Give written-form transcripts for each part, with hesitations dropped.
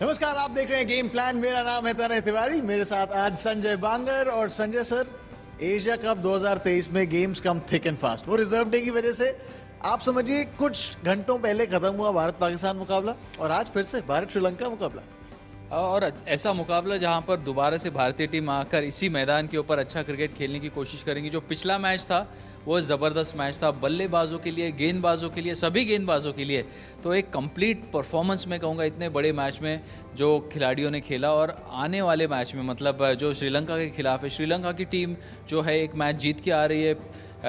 नमस्कार, आप देख रहे हैं गेम प्लान। मेरा नाम है तनय तिवारी, मेरे साथ आज संजय बांगर। और संजय सर, एशिया कप 2023 में games come thick and fast. वो रिजर्व डे की वजह से आप समझिए कुछ घंटों पहले खत्म हुआ भारत पाकिस्तान मुकाबला और आज फिर से भारत श्रीलंका मुकाबला। और ऐसा मुकाबला जहां पर दोबारा से भारतीय टीम आकर इसी मैदान के ऊपर अच्छा क्रिकेट खेलने की कोशिश करेंगी। जो पिछला मैच था वो ज़बरदस्त मैच था, बल्लेबाजों के लिए, गेंदबाजों के लिए, सभी गेंदबाजों के लिए। तो एक कंप्लीट परफॉर्मेंस मैं कहूँगा इतने बड़े मैच में जो खिलाड़ियों ने खेला। और आने वाले मैच में मतलब जो श्रीलंका के खिलाफ है, श्रीलंका की टीम जो है एक मैच जीत के आ रही है,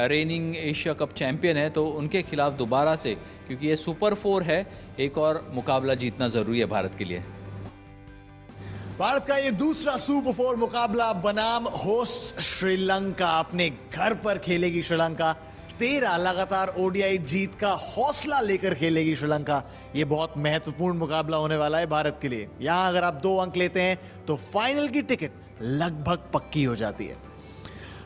रेनिंग एशिया कप चैंपियन है, तो उनके खिलाफ दोबारा से, क्योंकि ये सुपर 4 है, एक और मुकाबला जीतना ज़रूरी है भारत के लिए। भारत का ये दूसरा सुपर 4 मुकाबला बनाम होस्ट श्रीलंका। अपने घर पर खेलेगी श्रीलंका, 13 लगातार ओडीआई जीत का हौसला लेकर खेलेगी श्रीलंका। ये बहुत महत्वपूर्ण मुकाबला होने वाला है भारत के लिए। यहां अगर आप 2 अंक लेते हैं तो फाइनल की टिकट लगभग पक्की हो जाती है।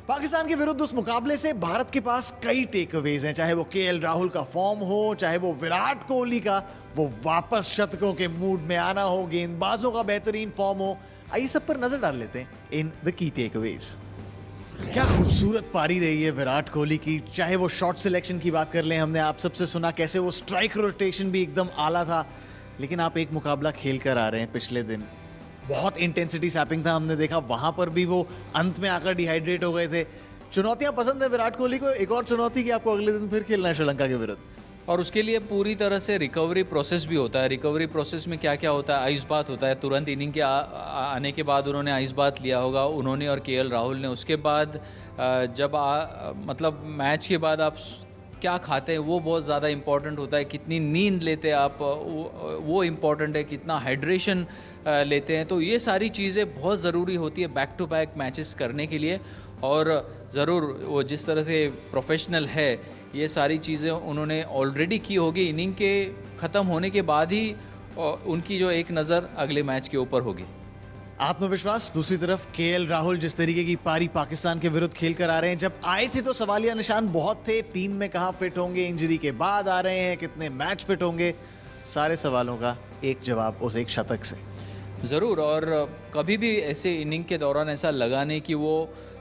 पाकिस्तान के विरुद्ध उस मुकाबले से भारत के पास कई टेकअवेज हैं, चाहे वो केएल राहुल का फॉर्म हो, चाहे वो विराट कोहली का वो वापस शतकों के मूड में आना हो, गेंदबाजों का बेहतरीन फॉर्म हो। आइए सब पर नजर डाल लेते हैं इन द की टेकअवेज। क्या खूबसूरत पारी रही है विराट कोहली की, चाहे वो शॉट सिलेक्शन की बात कर लें। हमने आप सबसे सुना कैसे वो स्ट्राइक रोटेशन भी एकदम आला था। लेकिन आप एक मुकाबला खेल कर आ रहे हैं, पिछले दिन बहुत इंटेंसिटी सैपिंग था, हमने देखा वहां पर भी वो अंत में आकर डिहाइड्रेट हो गए थे। चुनौतियां पसंद है विराट कोहली को। एक और चुनौती कि आपको अगले दिन फिर खेलना है श्रीलंका के विरुद्ध, और उसके लिए पूरी तरह से रिकवरी प्रोसेस भी होता है। रिकवरी प्रोसेस में क्या क्या होता है, आइस बात होता है। तुरंत इनिंग के आने के बाद उन्होंने आइस बात लिया होगा, उन्होंने और केएल राहुल ने। उसके बाद जब मतलब मैच के बाद आप क्या खाते हैं वो बहुत ज़्यादा इम्पॉर्टेंट होता है। कितनी नींद लेते हैं आप वो इम्पॉर्टेंट है, कितना हाइड्रेशन लेते हैं। तो ये सारी चीज़ें बहुत ज़रूरी होती है बैक टू बैक मैचेस करने के लिए। और ज़रूर वो जिस तरह से प्रोफेशनल है, ये सारी चीज़ें उन्होंने ऑलरेडी की होगी। इनिंग के ख़त्म होने के बाद ही उनकी जो एक नज़र अगले मैच के ऊपर होगी। आत्मविश्वास। दूसरी तरफ केएल राहुल जिस तरीके की पारी पाकिस्तान के विरुद्ध खेल कर आ रहे हैं, जब आए थे तो सवालिया निशान बहुत थे। टीम में कहाँ फिट होंगे, इंजरी के बाद आ रहे हैं, कितने मैच फिट होंगे, सारे सवालों का एक जवाब उस एक शतक से। ज़रूर। और कभी भी ऐसे इनिंग के दौरान ऐसा लगा नहीं कि वो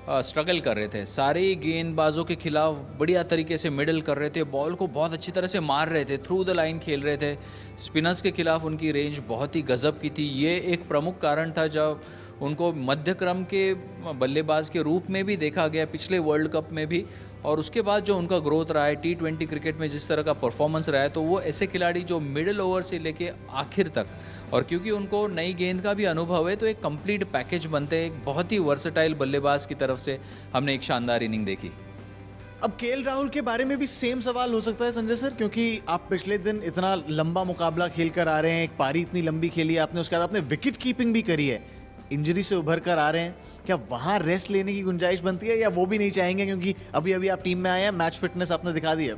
स्ट्रगल कर रहे थे। सारे गेंदबाजों के खिलाफ बढ़िया तरीके से मिडल कर रहे थे, बॉल को बहुत अच्छी तरह से मार रहे थे, थ्रू द लाइन खेल रहे थे। स्पिनर्स के खिलाफ उनकी रेंज बहुत ही गजब की थी। ये एक प्रमुख कारण था जब उनको मध्य क्रम के बल्लेबाज के रूप में भी देखा गया पिछले वर्ल्ड कप में भी। और उसके बाद जो उनका ग्रोथ रहा है T20 क्रिकेट में, जिस तरह का परफॉर्मेंस रहा है, तो वो ऐसे खिलाड़ी जो मिडिल ओवर से लेके आखिर तक, और क्योंकि उनको नई गेंद का भी अनुभव है, तो एक कंप्लीट पैकेज बनते हैं। एक बहुत ही वर्सेटाइल बल्लेबाज की तरफ से हमने एक शानदार इनिंग देखी। अब केएल राहुल के बारे में भी सेम सवाल हो सकता है संजय सर, क्योंकि आप पिछले दिन इतना लंबा मुकाबला खेल कर आ रहे हैं, एक पारी इतनी लंबी खेली है आपने, उसके बाद आपने विकेट कीपिंग भी करी है, इंजरी से उभर कर आ रहे हैं। क्या वहां रेस्ट लेने की गुंजाइश बनती है, या वो भी नहीं चाहेंगे क्योंकि अभी अभी आप टीम में आए हैं, मैच फिटनेस आपने दिखा दी है?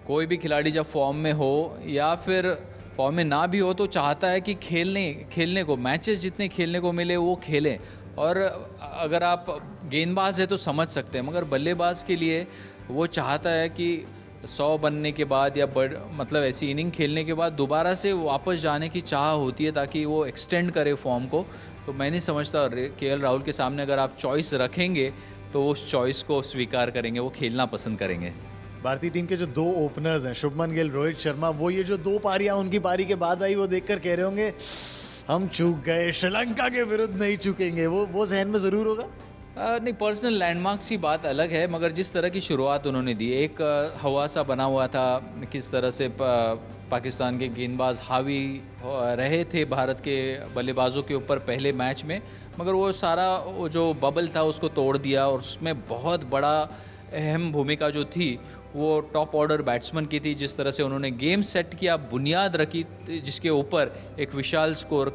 कोई भी खिलाड़ी जब फॉर्म में हो या फिर फॉर्म में ना भी हो तो चाहता है कि खेलने को, मैचेस जितने खेलने को मिले वो खेलें। और अगर आप गेंदबाज है तो समझ सकते हैं, मगर बल्लेबाज के लिए वो चाहता है कि 100 बनने के बाद या मतलब ऐसी इनिंग खेलने के बाद दोबारा से वापस जाने की चाह होती है, ताकि वो एक्सटेंड करे फॉर्म को। तो मैं नहीं समझता केएल राहुल के सामने अगर आप चॉइस रखेंगे तो वो उस चॉइस को स्वीकार करेंगे, वो खेलना पसंद करेंगे। भारतीय टीम के जो 2 ओपनर्स हैं, शुभमन गिल, रोहित शर्मा, वो ये जो 2 पारियां उनकी पारी के बाद आई, वो देखकर कह रहे होंगे हम चूक गए, श्रीलंका के विरुद्ध नहीं चूकेंगे। वो जहन में जरूर होगा। नहीं, पर्सनल लैंडमार्क्स की बात अलग है, मगर जिस तरह की शुरुआत उन्होंने दी, एक हवा सा बना हुआ था, किस तरह से पाकिस्तान के गेंदबाज हावी रहे थे भारत के बल्लेबाजों के ऊपर पहले मैच में, मगर वो सारा वो जो बबल था उसको तोड़ दिया। और उसमें बहुत बड़ा अहम भूमिका जो थी वो टॉप ऑर्डर बैट्समैन की थी। जिस तरह से उन्होंने गेम सेट किया, बुनियाद रखी, जिसके ऊपर एक विशाल स्कोर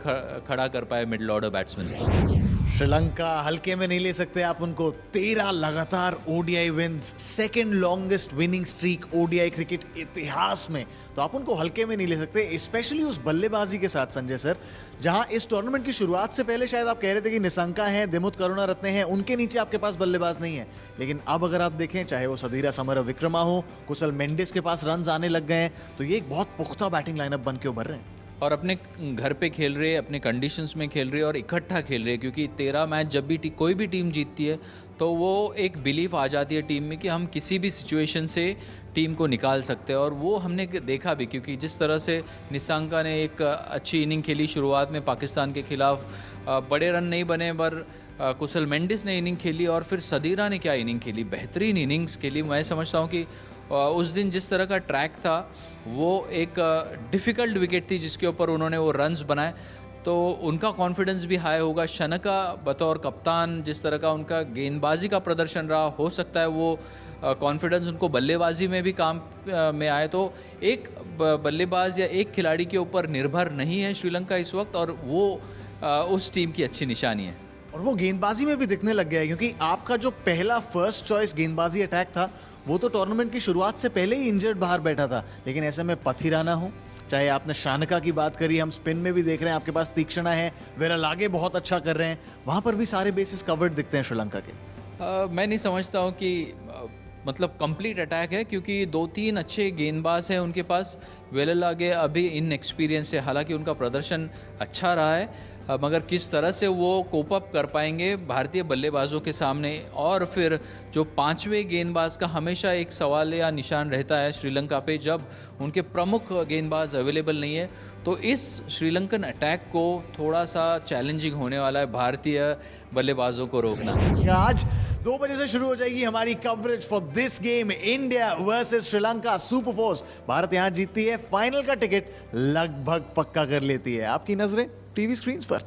खड़ा कर पाए मिडिल ऑर्डर बैट्समैन। श्रीलंका हल्के में नहीं ले सकते आप उनको। 13 लगातार ODI wins, second longest winning streak ODI cricket इतिहास में, तो आप उनको हल्के में नहीं ले सकते, स्पेशली उस बल्लेबाजी के साथ संजय सर, जहां इस टूर्नामेंट की शुरुआत से पहले शायद आप कह रहे थे कि निशंका हैं, दिमुथ करुणारत्ने हैं, उनके नीचे आपके पास बल्लेबाज नहीं है। लेकिन अब अगर आप देखें, चाहे वो सदीरा समरविक्रमा हो, कुशल मेंडिस के पास रन आने लग गए हैं, तो ये एक बहुत पुख्ता बैटिंग लाइनअप बन के उभर रहे हैं। और अपने घर पे खेल रहे, अपने कंडीशंस में खेल रहे और इकट्ठा खेल रहे, क्योंकि 13 मैच जब भी कोई भी टीम जीतती है तो वो एक बिलीफ आ जाती है टीम में कि हम किसी भी सिचुएशन से टीम को निकाल सकते हैं। और वो हमने देखा भी, क्योंकि जिस तरह से निशंका ने एक अच्छी इनिंग खेली शुरुआत में पाकिस्तान के खिलाफ, बड़े रन नहीं बने पर कुशल मेंडिस ने इनिंग खेली, और फिर सदीरा ने क्या इनिंग खेली, बेहतरीन इनिंग्स खेली। मैं समझता हूँ कि उस दिन जिस तरह का ट्रैक था वो एक डिफ़िकल्ट विकेट थी जिसके ऊपर उन्होंने वो रन्स बनाए, तो उनका कॉन्फिडेंस भी हाई होगा। शनका बतौर कप्तान जिस तरह का उनका गेंदबाजी का प्रदर्शन रहा, हो सकता है वो कॉन्फिडेंस उनको बल्लेबाजी में भी काम में आए। तो एक बल्लेबाज या एक खिलाड़ी के ऊपर निर्भर नहीं है श्रीलंका इस वक्त, और वो उस टीम की अच्छी निशानी है। और वो गेंदबाजी में भी दिखने लग गया है, क्योंकि आपका जो पहला फर्स्ट चॉइस गेंदबाजी अटैक था वो तो टूर्नामेंट की शुरुआत से पहले ही इंजर्ड बाहर बैठा था, लेकिन ऐसे में पथिराना हो, चाहे आपने शानका की बात करी, हम स्पिन में भी देख रहे हैं आपके पास तीक्ष्णा है, वेरालागे बहुत अच्छा कर रहे हैं, वहां पर भी सारे बेसिस कवर्ड दिखते हैं श्रीलंका के। मैं नहीं समझता हूँ कि मतलब कंप्लीट अटैक है, क्योंकि 2-3 अच्छे गेंदबाज हैं उनके पास। वेरालागे अभी इनएक्सपीरियंस है, हालांकि उनका प्रदर्शन अच्छा रहा है, मगर किस तरह से वो कोप अप कर पाएंगे भारतीय बल्लेबाजों के सामने। और फिर जो पांचवें गेंदबाज का हमेशा एक सवाल या निशान रहता है श्रीलंका पे, जब उनके प्रमुख गेंदबाज अवेलेबल नहीं है, तो इस श्रीलंकन अटैक को थोड़ा सा चैलेंजिंग होने वाला है भारतीय बल्लेबाजों को रोकना। आज 2 बजे से शुरू हो जाएगी हमारी coverage for this game, India versus Sri Lanka super force. Bharat यहां जीतती है, फाइनल का टिकट लगभग पक्का कर लेती है। आपकी नजरें टीवी स्क्रीन पर।